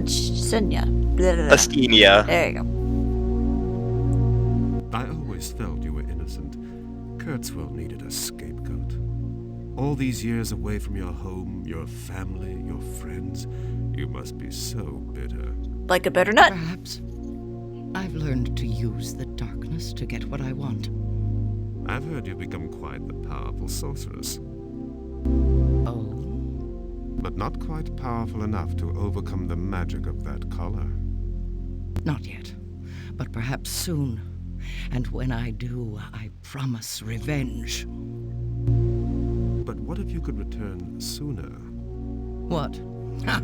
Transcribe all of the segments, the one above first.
Senya. Asthenia. There you go. I always felt you were innocent. Kurtzwell needed a scapegoat. All these years away from your home, your family, your friends, you must be so bitter. Like a bitter nut. Perhaps I've learned to use the darkness to get what I want. I've heard you've become quite the powerful sorceress. Oh? But not quite powerful enough to overcome the magic of that collar. Not yet, but perhaps soon. And when I do, I promise revenge. But what if you could return sooner? What? Ha!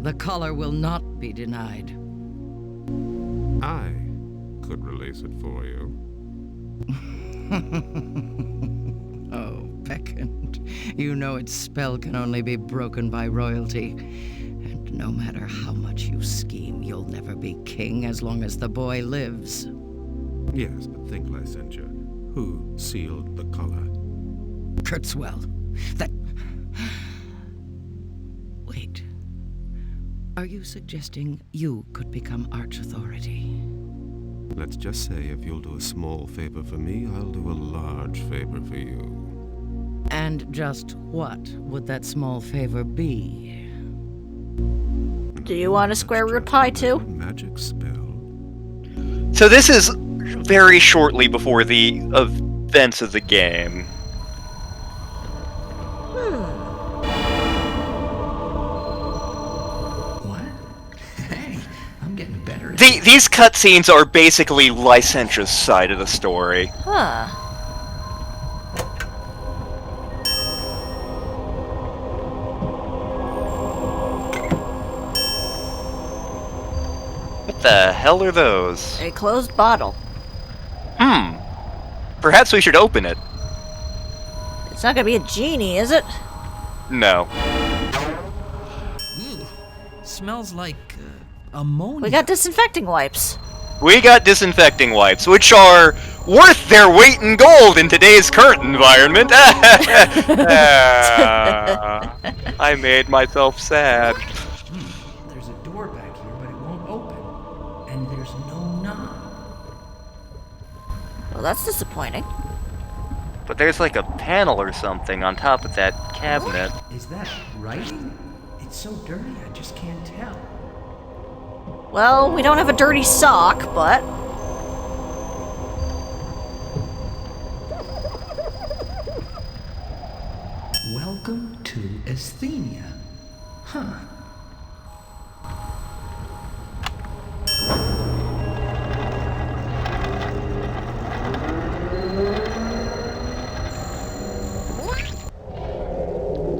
The collar will not be denied. I could release it for you. Oh, Peccant. You know its spell can only be broken by royalty. And no matter how much you scheme, you'll never be king as long as the boy lives. Yes, but think, Licentiate. Who sealed the collar? Kurtzwell. That... Wait. Are you suggesting you could become Arch Authority? Let's just say if you'll do a small favor for me, I'll do a large favor for you. And just what would that small favor be? Do you want a square root pie too? Magic spell. So this is very shortly before the events of the game. What? Hey, I'm getting better at These cutscenes are basically Licentia's side of the story. Huh. What the hell are those? A closed bottle. Perhaps we should open it. It's not gonna be a genie, is it? No. Ooh, smells like ammonia. We got disinfecting wipes. We got disinfecting wipes, which are worth their weight in gold in today's current environment. I made myself sad. There's a door back here, but it won't open. And there's no knob. Well, that's disappointing. But there's like a panel or something on top of that cabinet. Is that writing? It's so dirty, I just can't tell. Well, we don't have a dirty sock, but... Welcome to Asthenia. Huh.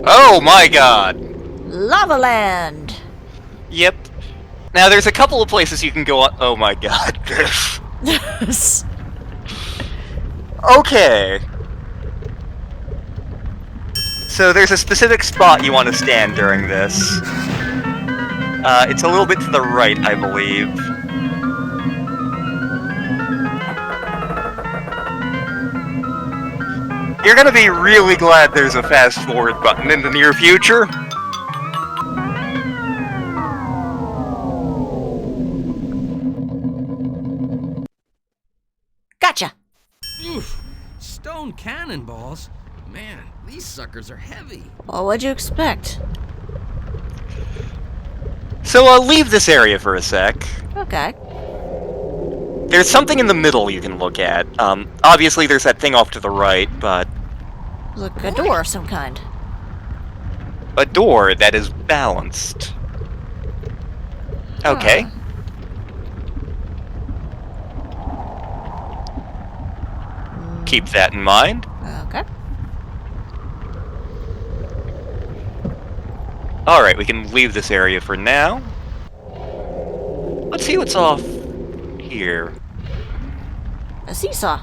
Oh my god! Lava Land! Yep. Now there's a couple of places you can go on. Oh my god. Okay. So there's a specific spot you want to stand during this. It's a little bit to the right, I believe. You're gonna be really glad there's a fast forward button in the near future. Gotcha! Oof. Stone cannonballs? Man, these suckers are heavy. Well, what'd you expect? So I'll leave this area for a sec. Okay. There's something in the middle you can look at. Obviously there's that thing off to the right, but... Look, a door of some kind. a door that is balanced. Okay. Keep that in mind. Okay. Alright, we can leave this area for now. Let's see what's off here. A seesaw.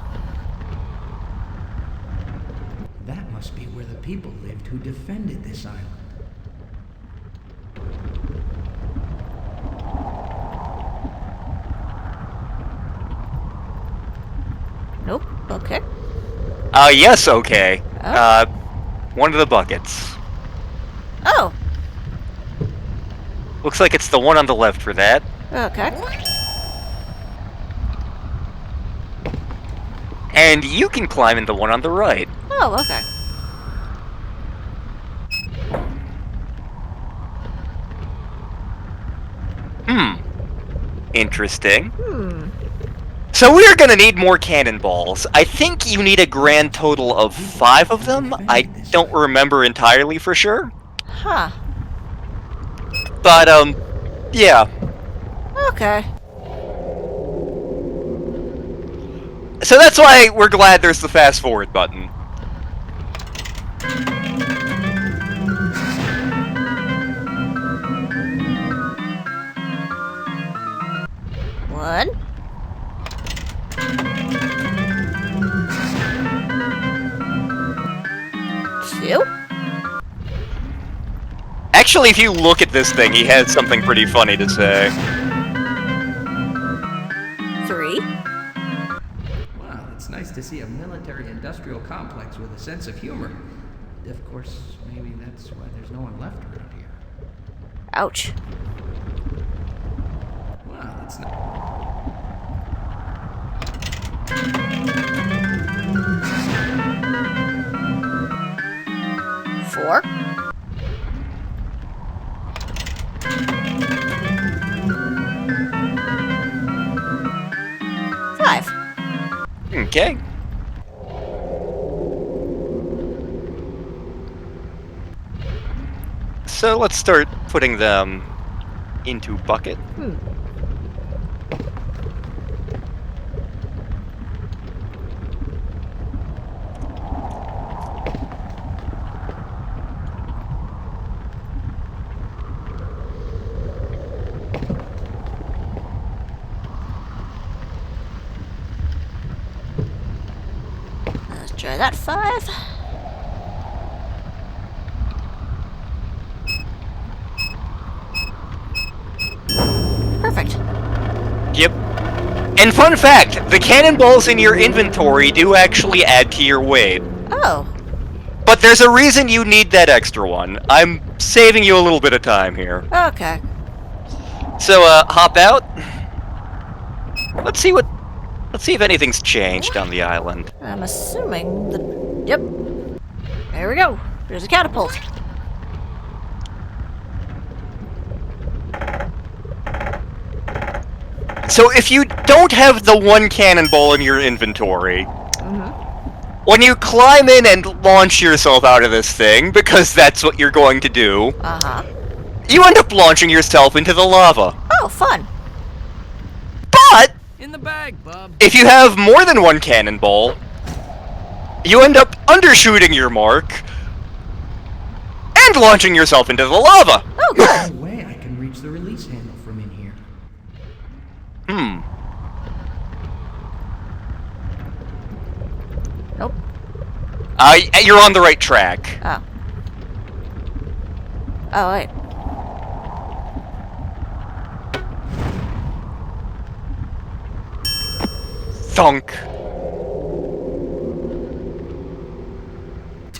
That must be where the people lived who defended this island. Nope. Okay. Yes, okay. Oh. One of the buckets. Oh. Looks like it's the one on the left for that. Okay. And you can climb in the one on the right. Oh, okay. Interesting. So we are gonna need more cannonballs. I think you need a grand total of 5 of them. I don't remember entirely for sure. Huh. But, yeah. Okay. So that's why we're glad there's the fast forward button. One. Two. Actually, if you look at this thing, he has something pretty funny to say. 3. Wow, it's nice to see a military-industrial complex with a sense of humor. Of course, maybe that's why there's no one left around here. Ouch. Wow, it's not... 4. 5. Okay. So let's start putting them into bucket. Let's try that 5. Perfect. Yep. And fun fact, the cannonballs in your inventory do actually add to your weight. Oh. But there's a reason you need that extra one. I'm saving you a little bit of time here. Okay. So, hop out. Let's see if anything's changed on the island. I'm assuming the... Yep. There we go. There's a catapult. So if you don't have the one cannonball in your inventory, when you climb in and launch yourself out of this thing, because that's what you're going to do, Uh-huh. you end up launching yourself into the lava. Oh, fun. But In the bag, bub. if you have more than one cannonball, you end up undershooting your mark and launching yourself into the lava. Oh, good. No way I can reach the release handle from in here. Nope. You're on the right track. Oh. Oh, wait. Thunk.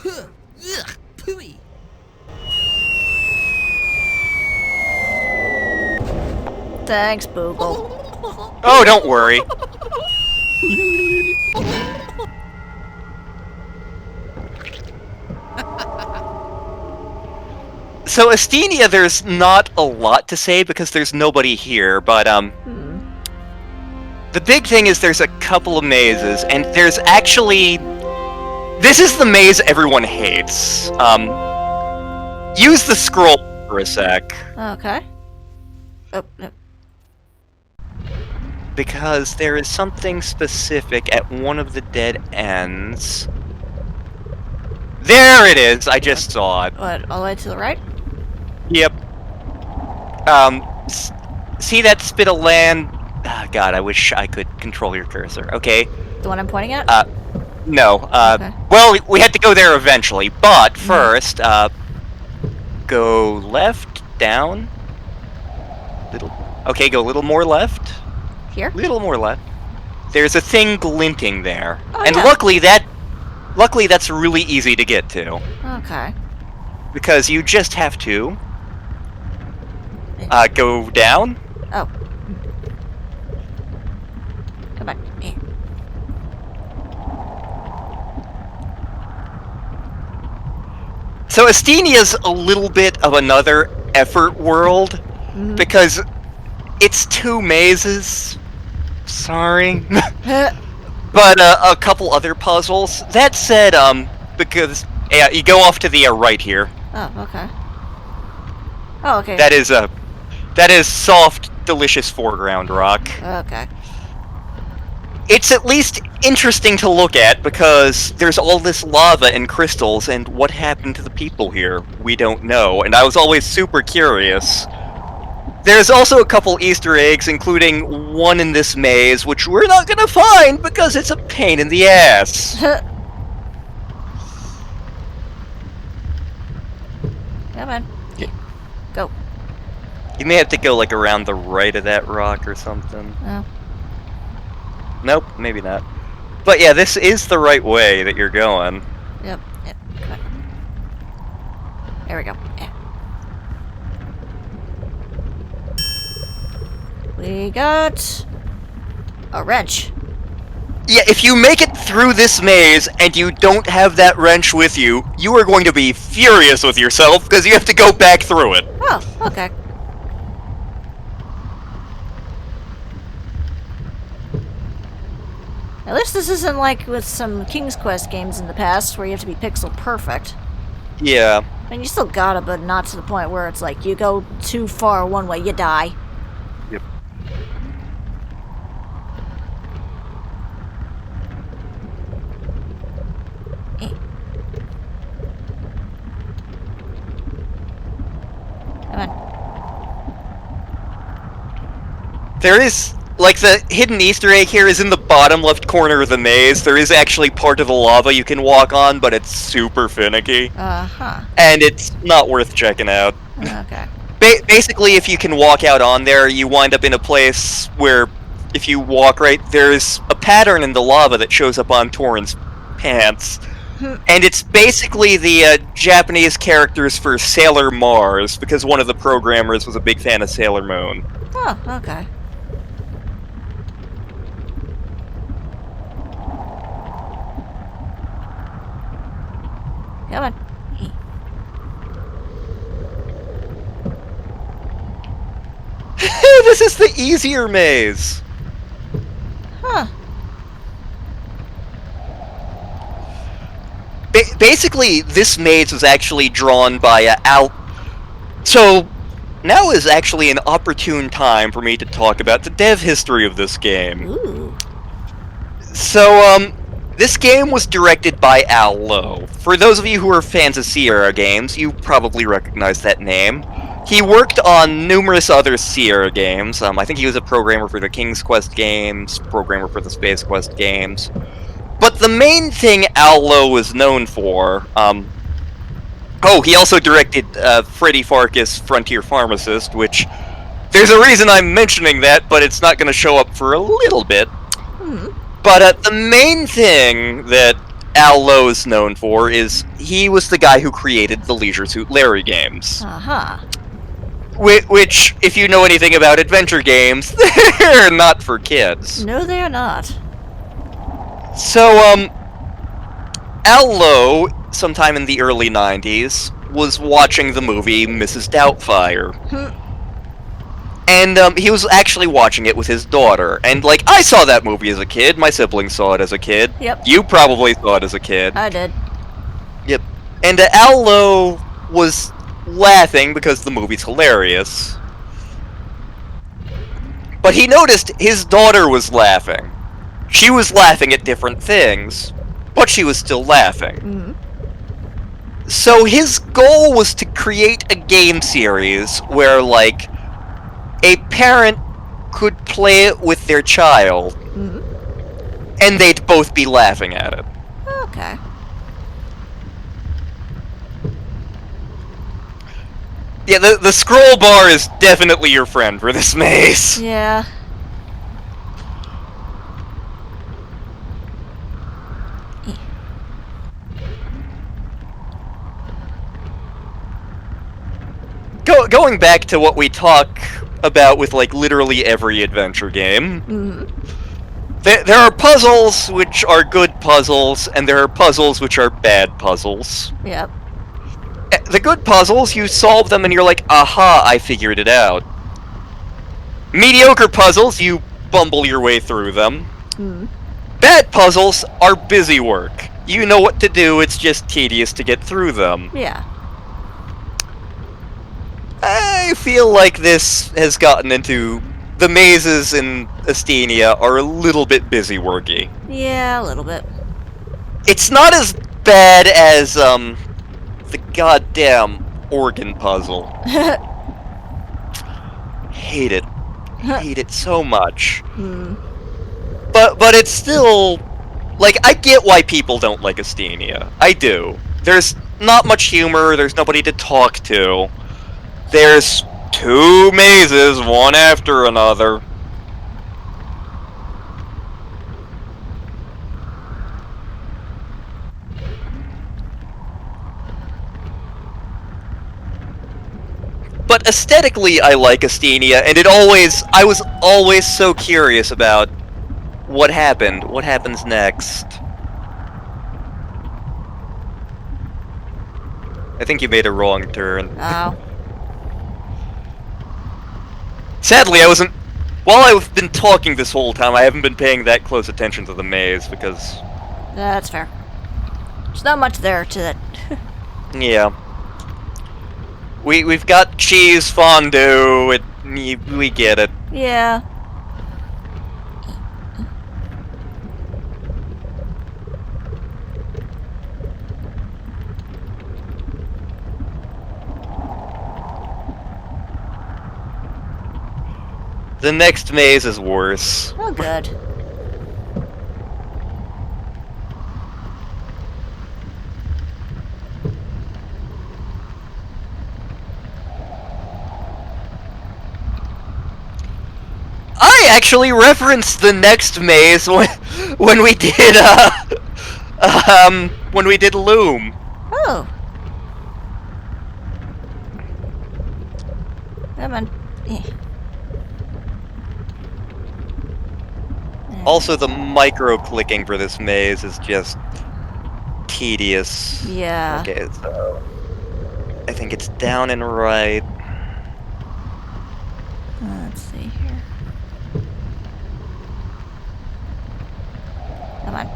Ugh, pooey. Thanks, Boogle. Oh, don't worry. So, Estenia, there's not a lot to say because there's nobody here, but, the big thing is there's a couple of mazes, and there's actually... This is the maze everyone hates. Use the scroll for a sec. Okay. Oh, no. Because there is something specific at one of the dead ends. There it is! I just saw it. What, all the way to the right? Yep. See that spit of land? Ah, God, I wish I could control your cursor. Okay. The one I'm pointing at? No. Okay. Well, we had to go there eventually, but first, go left, down. Okay, go a little more left. Here? Little more left. There's a thing glinting there. Oh, and yeah. luckily that's really easy to get to. Okay. Because you just have to Go down? Oh. Come on. Here. So Estinia's a little bit of another effort world, because it's 2 mazes. Sorry. But a couple other puzzles. That said, because yeah, you go off to the right here. Oh, okay. Oh, okay. That is soft, delicious foreground rock. Okay. It's at least interesting to look at because there's all this lava and crystals, and what happened to the people here? We don't know, and I was always super curious. There's also a couple Easter eggs, including one in this maze, which we're not gonna find because it's a pain in the ass. Come on. Go. You may have to go, like, around the right of that rock or something. Oh. Nope, maybe not. But yeah, this is the right way that you're going. Yep. Come on. There we go. Yeah. We got a wrench. Yeah, if you make it through this maze and you don't have that wrench with you, you are going to be furious with yourself because you have to go back through it. Oh, okay. At least this isn't like with some King's Quest games in the past where you have to be pixel perfect. Yeah. I mean, you still got it, but not to the point where it's like you go too far one way, you die. Yep. Come on. There is, like, the hidden Easter egg here is in the bottom left corner of the maze. There is actually part of the lava you can walk on, but it's super finicky. Uh-huh. And it's not worth checking out. Okay. Basically, if you can walk out on there, you wind up in a place where, if you walk right, there's a pattern in the lava that shows up on Torin's pants. And it's basically the Japanese characters for Sailor Mars, because one of the programmers was a big fan of Sailor Moon. Oh, okay. Come on. This is the easier maze! Huh. Basically, this maze was actually drawn by Al... So, now is actually an opportune time for me to talk about the dev history of this game. Ooh. So, this game was directed by Al Lowe. For those of you who are fans of Sierra games, you probably recognize that name. He worked on numerous other Sierra games. I think he was a programmer for the King's Quest games, programmer for the Space Quest games. But the main thing Al Lowe was known for, oh, he also directed Freddy Farkas' Frontier Pharmacist, which, there's a reason I'm mentioning that, but it's not going to show up for a little bit. But the main thing that Al Lowe is known for is he was the guy who created the Leisure Suit Larry games. Uh-huh. Which, if you know anything about adventure games, they're not for kids. No, they are not. So, Al Lowe, sometime in the early 90s, was watching the movie Mrs. Doubtfire. And, he was actually watching it with his daughter. And, like, I saw that movie as a kid, my siblings saw it as a kid. Yep. You probably saw it as a kid. I did. Yep. And Al Lowe was laughing because the movie's hilarious. But he noticed his daughter was laughing. She was laughing at different things, but she was still laughing. So his goal was to create a game series where, like, a parent could play it with their child, and they'd both be laughing at it. Okay. Yeah, the scroll bar is definitely your friend for this maze. Yeah. going back to what we talk about with, like, literally every adventure game, there are puzzles which are good puzzles, and there are puzzles which are bad puzzles. Yep. The good puzzles, you solve them and you're like, aha, I figured it out. Mediocre puzzles, you bumble your way through them. Bad puzzles are busy work. You know what to do, it's just tedious to get through them. Yeah. I feel like this has gotten into... The mazes in Estenia are a little bit busy worky. Yeah, a little bit. It's not as bad as, the goddamn organ puzzle. Hate it. Hate it so much. But it's still... Like, I get why people don't like Estenia. I do. There's not much humor, there's nobody to talk to. There's 2 mazes, one after another. But aesthetically, I like Estenia, and I was always so curious about what happens next. I think you made a wrong turn. Oh. Sadly, I wasn't... While I've been talking this whole time, I haven't been paying that close attention to the maze, because... That's fair. There's not much there to it. Yeah. We've got cheese fondue, we get it. Yeah. The next maze is worse. Oh, good. I actually referenced the next maze when we did when we did Loom. Oh. Come on. Also, the micro-clicking for this maze is just tedious. Yeah. Okay, so I think it's down and right. Let's see here. Come on.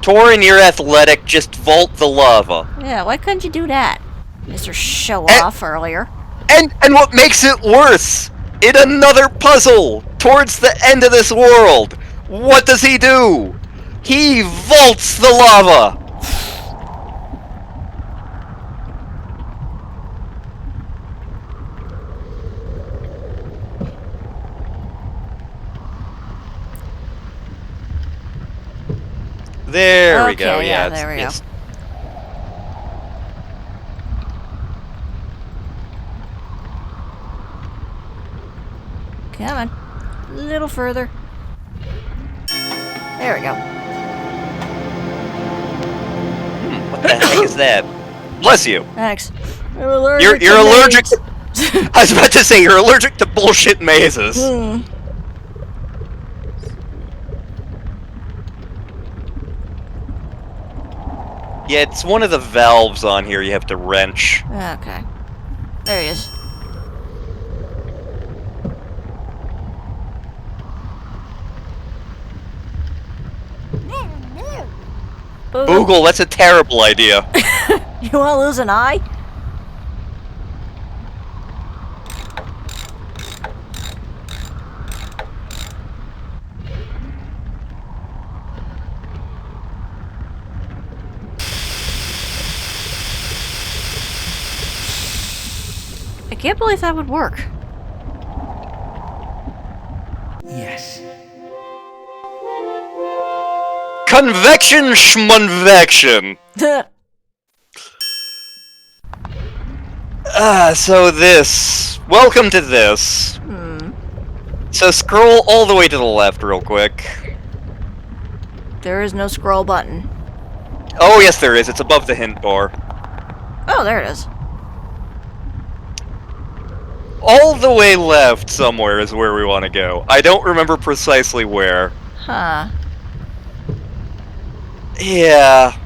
Torin, you're athletic, just vault the lava. Yeah, why couldn't you do that? Mr. Show-Off earlier. And what makes it worse, in another puzzle, towards the end of this world, what does he do? He vaults the lava! There we go, Okay, yeah. there we go. Come on. A little further. There we go. What the heck is that? Bless you. Thanks. You're allergic to... I was about to say, you're allergic to bullshit mazes. Yeah, it's one of the valves on here you have to wrench. Okay. There he is. Boogle, that's a terrible idea. You want to lose an eye? I can't believe that would work. Yes. Convection schmunvection. So this. Welcome to this. So scroll all the way to the left real quick. There is no scroll button. Oh yes there is, it's above the hint bar. Oh, there it is. All the way left somewhere is where we want to go. I don't remember precisely where. Huh. Yeah.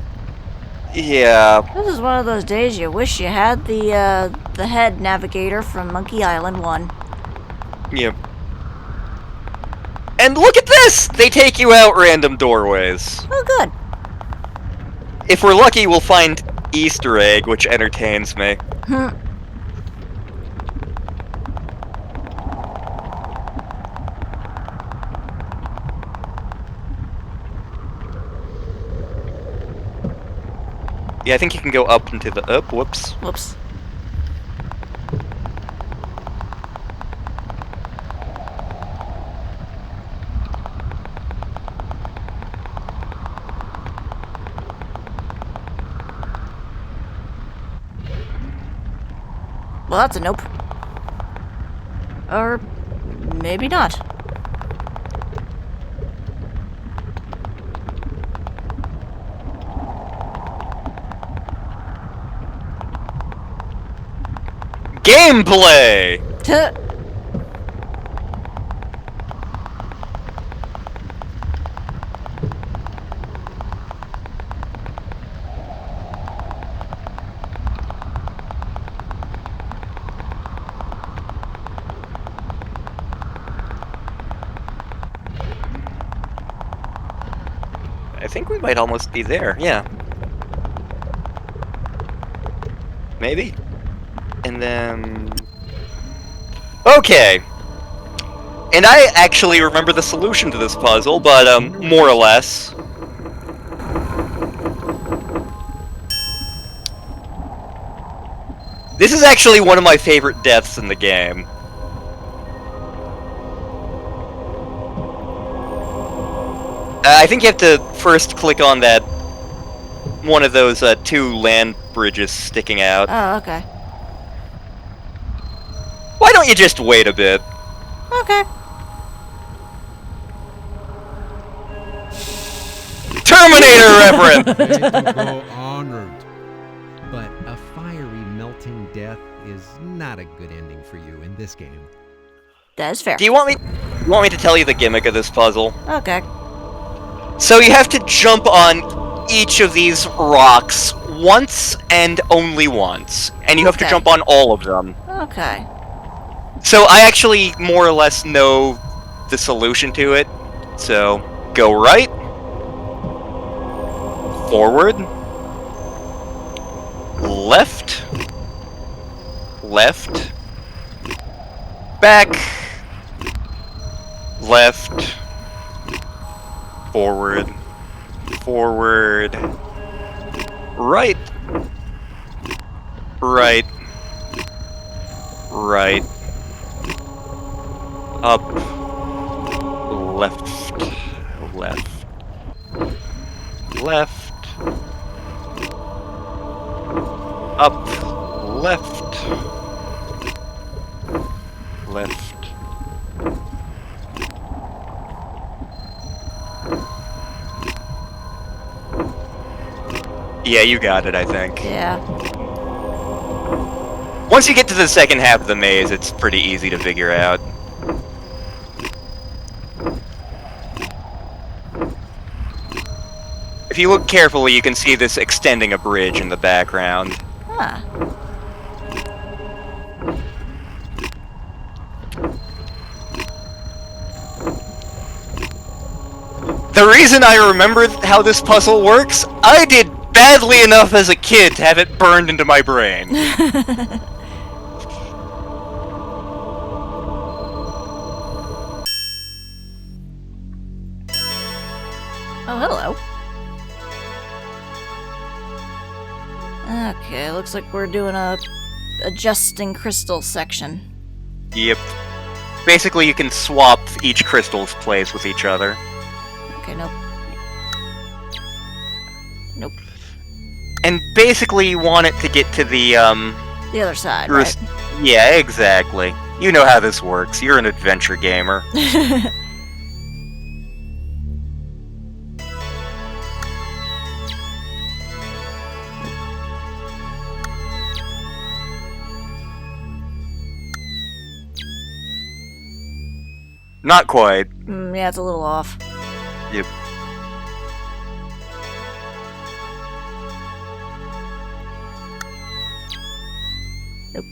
Yeah. This is one of those days you wish you had the head navigator from Monkey Island 1. Yep. And look at this! They take you out random doorways. Oh, good. If we're lucky, we'll find Easter egg, which entertains me. Yeah, I think you can go up into the up. Whoops. Whoops. Well, that's a nope. Or maybe not. Gameplay! Tuh. I think we might almost be there, yeah. Maybe? And then... Okay! And I actually remember the solution to this puzzle, but, more or less. This is actually one of my favorite deaths in the game. I think you have to first click on that one of those two land bridges sticking out. Oh, okay. Why don't you just wait a bit? Okay. Terminator reference! Faithful honored. But a fiery melting death is not a good ending for you in this game. That is fair. Do you want me to tell you the gimmick of this puzzle? Okay. So you have to jump on each of these rocks once and only once. And you have to Okay. jump on all of them. Okay. So I actually more or less know the solution to it. So go right, forward, left, left, back, left, forward, forward, right, right, right, up, left, left, left, up, left, left. Yeah, you got it, I think. Yeah. Once you get to the second half of the maze, it's pretty easy to figure out. If you look carefully, you can see this extending a bridge in the background. Huh. The reason I remember how this puzzle works, I did badly enough as a kid to have it burned into my brain. Oh, hello. Okay, looks like we're doing a adjusting crystal section. Yep. Basically, you can swap each crystal's place with each other. Okay, nope. Nope. And basically, you want it to get to the, The other side, right? Yeah, exactly. You know how this works. You're an adventure gamer. Not quite. Yeah, it's a little off. Yep. Nope.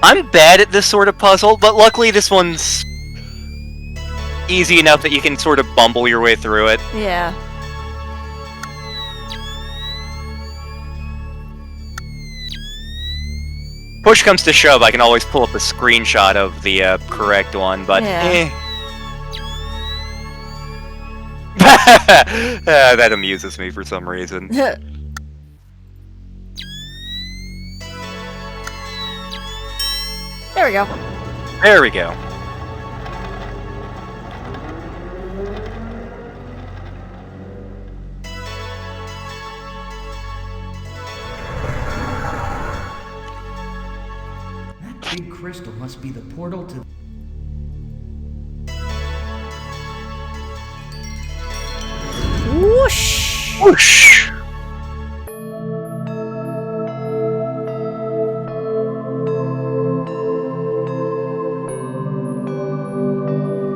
I'm bad at this sort of puzzle, but luckily this one's easy enough that you can sort of bumble your way through it. Yeah. Push comes to shove, I can always pull up a screenshot of the correct one, but Yeah. that amuses me for some reason. There we go. There we go. That big crystal must be the portal to... Whoosh! Whoosh!